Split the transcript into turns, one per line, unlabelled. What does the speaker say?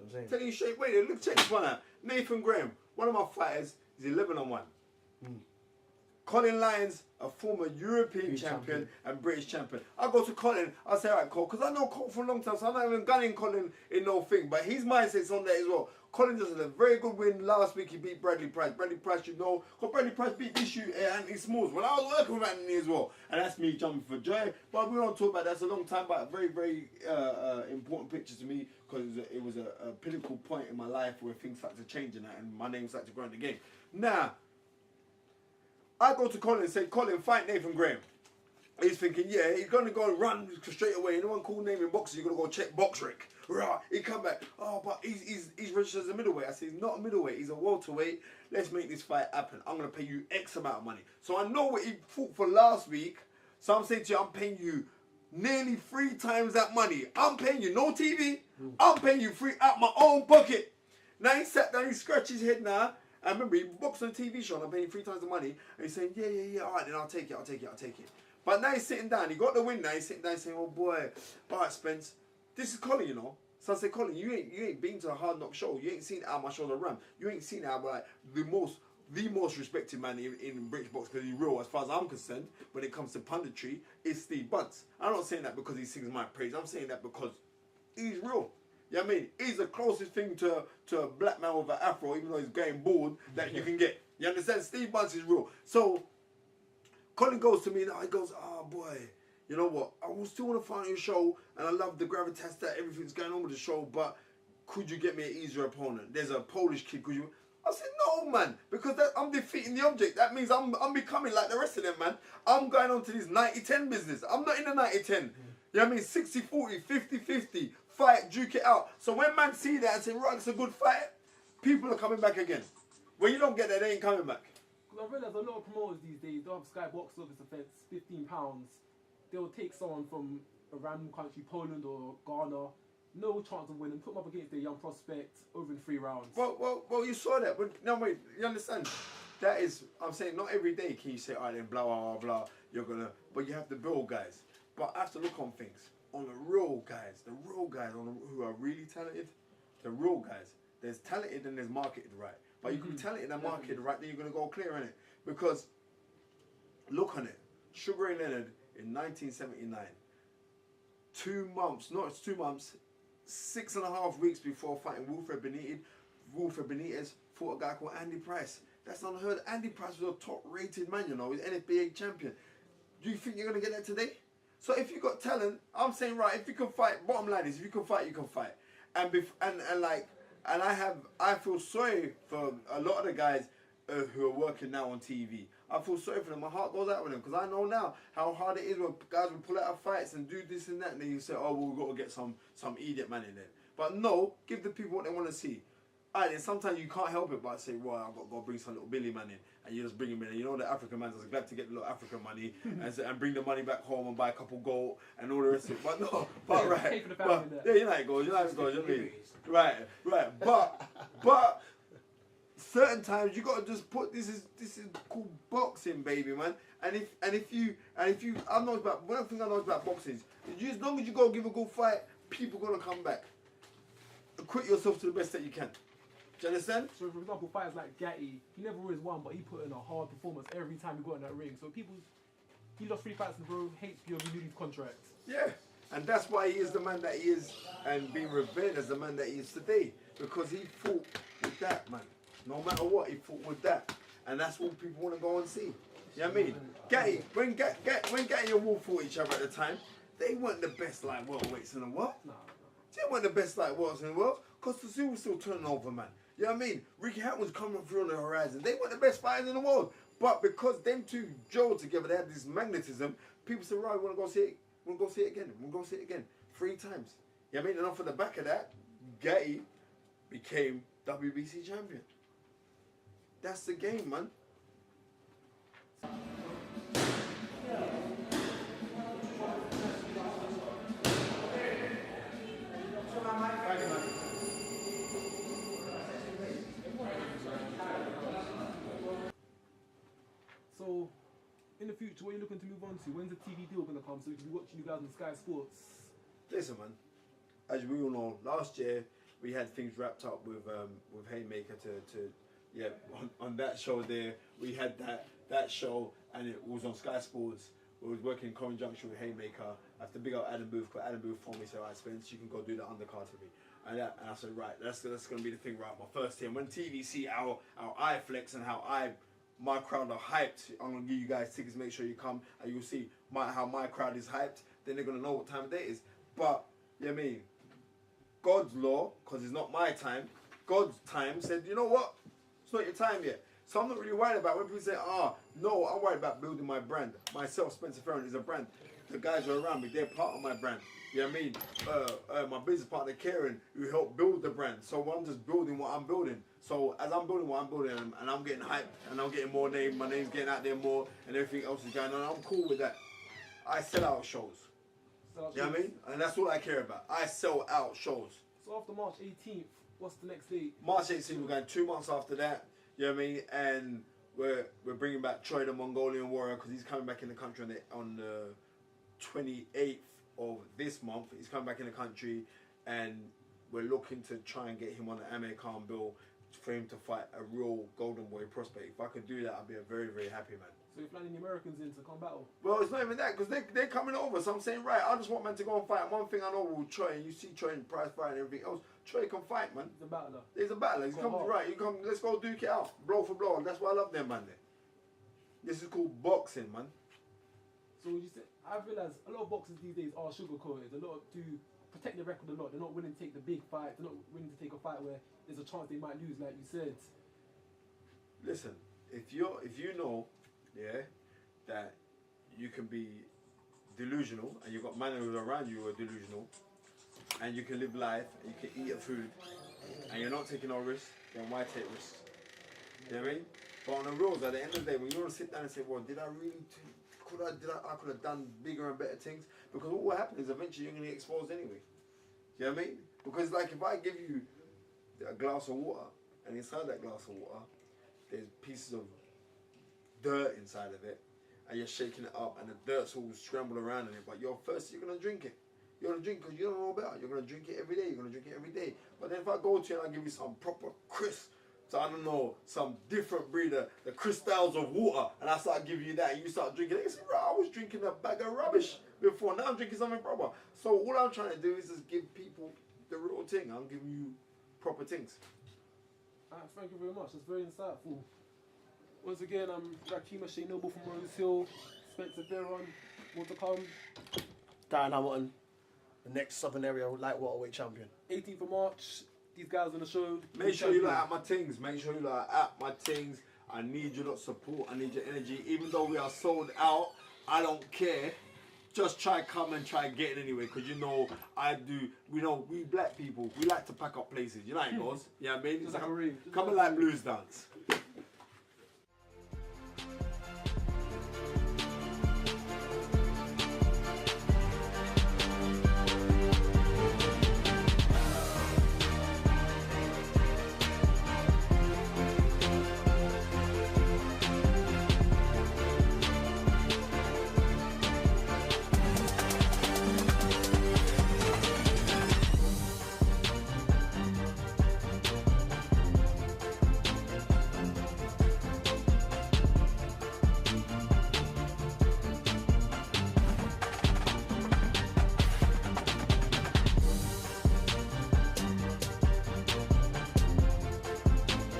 I'm saying.
Telling you straight away, look, check this one out. Nathan Graham, one of my fighters, is 11-1. Colin Lyons, a former European champion and British champion. I go to Colin, I say, all right, Cole, because I know Cole for a long time, so I'm not even gunning Colin in no thing, but his mindset's on there as well. Colin just had a very good win last week. He beat Bradley Price. Bradley Price, you know, because Bradley Price beat this shoot Anthony Smalls when I was working with Anthony as well. And that's me jumping for joy. But we don't talk about that. That's a long time, but a very, very important picture to me because it was a pinnacle point in my life where things started to change and that, and my name started to grow in the game. Now, I go to Colin and say, Colin, fight Nathan Graham. He's thinking, yeah, he's going to go and run straight away. Anyone call name in boxing, you're going to go check box rec. Right. He come back, oh, but he's registered as a middleweight. I say, he's not a middleweight, he's a welterweight. Let's make this fight happen. I'm going to pay you X amount of money. So I know what he fought for last week. So I'm saying to you, I'm paying you nearly 3 times that money. I'm paying you no TV. I'm paying you free out my own pocket. Now he sat down, he scratched his head now. I remember he boxed on a TV show and I'm paying 3 times the money. And he's saying, yeah, all right, then I'll take it. But now he's sitting down. He got the win now. He's sitting down saying, oh boy, all right, Spence, this is Colin, you know. So I say, Colin, you ain't been to a Hard Knock show. You ain't seen how my shows are run. You ain't seen how like the most respected man in British box, because he's real as far as I'm concerned when it comes to punditry, is Steve Bunce. I'm not saying that because he sings my praise. I'm saying that because he's real. You know what I mean? He's the closest thing to a black man with an afro, even though he's getting bald, that you can get. You understand? Steve Bunce is real. So Colin goes to me and he goes, oh boy, you know what? I will still want to find your show and I love the gravitas that everything's going on with the show, but could you get me an easier opponent? There's a Polish kid, could you? I said, no, man, because I'm defeating the object. That means I'm becoming like the rest of them, man. I'm going on to this 90-10 business. I'm not in the 90-10. You know what I mean? 60-40, 50-50, fight, duke it out. So when man see that and say, right, it's a good fight, people are coming back again. When you don't get that, they ain't coming back.
Because I realise a lot of promoters these days, they'll have Sky Box Office events, £15. They'll take someone from a random country, Poland or Ghana, no chance of winning, put them up against their young prospect over in 3 rounds.
Well, you saw that, but no, wait, you understand? That is, I'm saying, not every day can you say, all right, then blah, blah, blah, you're gonna, but you have to build guys. But I have to look on things, on the real guys who are really talented, the real guys. There's talented and there's marketed right. But you can be talented and marketed right, then you're gonna go clear in it. Because, look on it, Sugar Ray Leonard in 1979, 2 months, 6.5 weeks before fighting Wilfred Benitez fought a guy called Andy Price. That's unheard. Andy Price was a top-rated man, you know, he's NFBA champion. Do you think you're gonna get that today? So if you got talent, I'm saying right, if you can fight, bottom line is if you can fight, you can fight. I feel sorry for a lot of the guys who are working now on TV. I feel sorry for them. My heart goes out with them because I know now how hard it is when guys will pull out of fights and do this and that, and then you say, oh, well, we've got to get some idiot man in there. But no, give the people what they want to see. Alright, then sometimes you can't help it but say, well, I've got to go bring some little Billy man in, and you just bring him in. And you know the African man's just glad to get the little African money and bring the money back home and buy a couple gold and all the rest of it. But no, but right, yeah, you know how it goes. You know how it goes. You know what I mean? Right. But certain times you got to just put this is called boxing, baby, man. And if you I know about one thing I know about boxing is as long as you go give a good fight, people gonna come back. Equip yourself to the best that you can. Do you understand?
So, for example, fighters like Gatti, he never always won, but he put in a hard performance every time he got in that ring. So he lost 3 fights in a row, HBO renewed his contract.
Yeah, and that's why he is the man that he is, and being revered as the man that he is today, because he fought with that, man. No matter what, he fought with that, and that's what people want to go and see. You know what I mean? Gatti, when Gatti and Wolf fought each other at the time, they weren't the best light welterweights in the world.
No.
They weren't the best light welterweights in the world, because Tszyu was still turning over, man. You know what I mean? Ricky Hatton was coming through on the horizon. They weren't the best fighters in the world. But because them two gelled together, they had this magnetism, people said, right, we want to go see it. We'll go see it again. We'll go see it again. 3 times. You know what I mean? And off of the back of that, Gatti became WBC champion. That's the game, man.
So, in the future, what are you looking to move on to? When's the TV deal going to come so we can be watching you guys on Sky Sports?
Listen, man, as we all know, last year we had things wrapped up with Haymaker to on that show there. We had that show, and it was on Sky Sports. We was working in conjunction with Haymaker. I have to big up Adam Booth, because Adam Booth told me, said, "Right, Spence, you can go do the undercard for me." And I said, right, that's going to be the thing, right? My first team. When TV see our eye flex and how my crowd are hyped, I'm going to give you guys tickets, make sure you come, and you'll see how my crowd is hyped. Then they're going to know what time of day it is. But, you know what I mean? God's law, because it's not my time, God's time said, you know what? It's not your time yet. So I'm not really worried about when people say, no, I'm worried about building my brand. Myself, Spencer Fearon, is a brand. The guys who are around me, they're part of my brand. You know what I mean? My business partner, Karen, who helped build the brand. So I'm just building what I'm building. So as I'm building what I'm building, and I'm getting hyped, and I'm getting more name, my name's getting out there more, and everything else is going on, I'm cool with that. I sell out shows. You know what I mean? And that's all I care about. I sell out shows.
So after March 18th, what's the next date?
March 18th, we're going 2 months after that. You know what I mean? And we're bringing back Troy, the Mongolian warrior, because he's coming back in the country on the 28th of this month. He's coming back in the country, and we're looking to try and get him on the American bill for him to fight a real golden boy prospect. If I could do that, I'd be a very, very happy man.
So you're planning the Americans in to come battle?
Well, it's not even that, because they're coming over. So I'm saying, right, I just want man to go and fight. One thing I know with Troy, and you see Troy in prize fight and everything else, Troy can fight, man.
He's a battler.
He's a battler. He's coming right. You come. Let's go duke it out, blow for blow. That's why I love them, man. This is called boxing, man.
So would you say? I've realised a lot of boxers these days are sugar-coated. A lot do protect the record a lot. They're not willing to take the big fight. They're not willing to take a fight where there's a chance they might lose, like you said.
Listen, if you know, that you can be delusional, and you've got men who are around you who are delusional, and you can live life, and you can eat a food, and you're not taking no risks, then why take risks? You know what I mean? But on the rules, at the end of the day, when you want to sit down and say, well, did I really? I could have done bigger and better things, because what will happen is eventually you're going to get exposed anyway. You know what I mean? Because like if I give you a glass of water, and inside that glass of water there's pieces of dirt inside of it, and you're shaking it up, and the dirt's all scrambled around in it, but you're going to drink it. You're going to drink because you don't know better. You're going to drink it every day. You're going to drink it every day. But then if I go to you and I give you some proper crisp, so I don't know, some different breeder, the crystals of water, and I start giving you that, and you start drinking it. You say, bro, I was drinking a bag of rubbish before. Now I'm drinking something proper. So all I'm trying to do is just give people the real thing. I'm giving you proper things.
Thank you very much. That's very insightful. Once again, I'm Rakeem Noble from Rose Hill. Spencer Fearon, more to come.
Darren Hamilton, the next Southern Area light welterweight champion.
18th of March. These guys on the show.
Make sure you like at my things. Make sure you like at my things. I need your lot support. I need your energy. Even though we are sold out, I don't care. Just try come and try get it anyway, because you know I do. We black people, we like to pack up places. You know how it goes. Yeah, I mean,
Just like a ring.
Come and like blues dance.